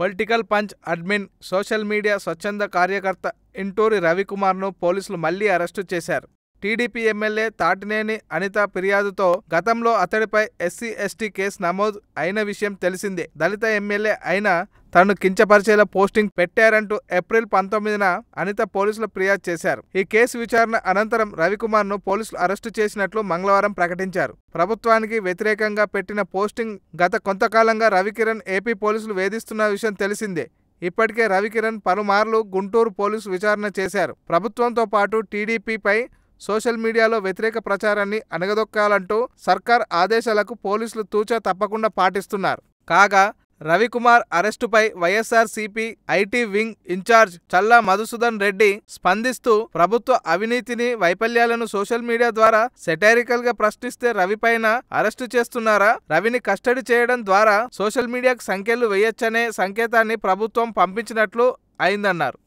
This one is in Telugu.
Political punch admin, social media స్వచ్ఛంద కార్యకర్త ఇంటూరి రవికుమార్ను పోలీసులు మళ్లీ అరెస్టు చేశారు. టీడీపీ ఎమ్మెల్యే తాటినేని అనిత ఫిర్యాదుతో గతంలో అతడిపై ఎస్సీ/ఎస్టీ కేసు నమోదు అయిన విషయం తెలిసిందే. దళిత ఎమ్మెల్యే అయినా తనను కించపరిచేలా పోస్టింగ్ పెట్టారంటూ ఏప్రిల్ 19న అనిత పోలీసులు ఫిర్యాదు చేశారు. ఈ కేసు విచారణ అనంతరం రవికుమార్ను పోలీసులు అరెస్టు చేసినట్లు మంగళవారం ప్రకటించారు. ప్రభుత్వానికి వ్యతిరేకంగా పెట్టిన పోస్టింగ్ గత కొంతకాలంగా రవికిరణ్ ఏపీ పోలీసులు వేధిస్తున్న విషయం తెలిసిందే. ఇప్పటికే రవికిరణ్ పలుమార్లు గుంటూరు పోలీసులు విచారణ చేశారు. ప్రభుత్వంతో పాటు టీడీపీపై సోషల్ మీడియాలో వ్యతిరేక ప్రచారాన్ని అణగదొక్కాలంటూ సర్కార్ ఆదేశాలకు పోలీసులు తూచా తప్పకుండా పాటిస్తున్నారు. కాగా రవికుమార్ అరెస్టుపై YSRCP IT wing incharge Challa Madhusudan Reddy స్పందిస్తూ ప్రభుత్వ అవినీతిని, వైఫల్యాలను సోషల్ మీడియా ద్వారా సెటైరికల్ గా ప్రశ్నిస్తే రవిపైన అరెస్టు చేస్తున్నారా? రవిని కస్టడీ చేయడం ద్వారా సోషల్ మీడియాకు సంకెళ్లు వేయొచ్చనే సంకేతాన్ని ప్రభుత్వం పంపించినట్లు అయిందన్నారు.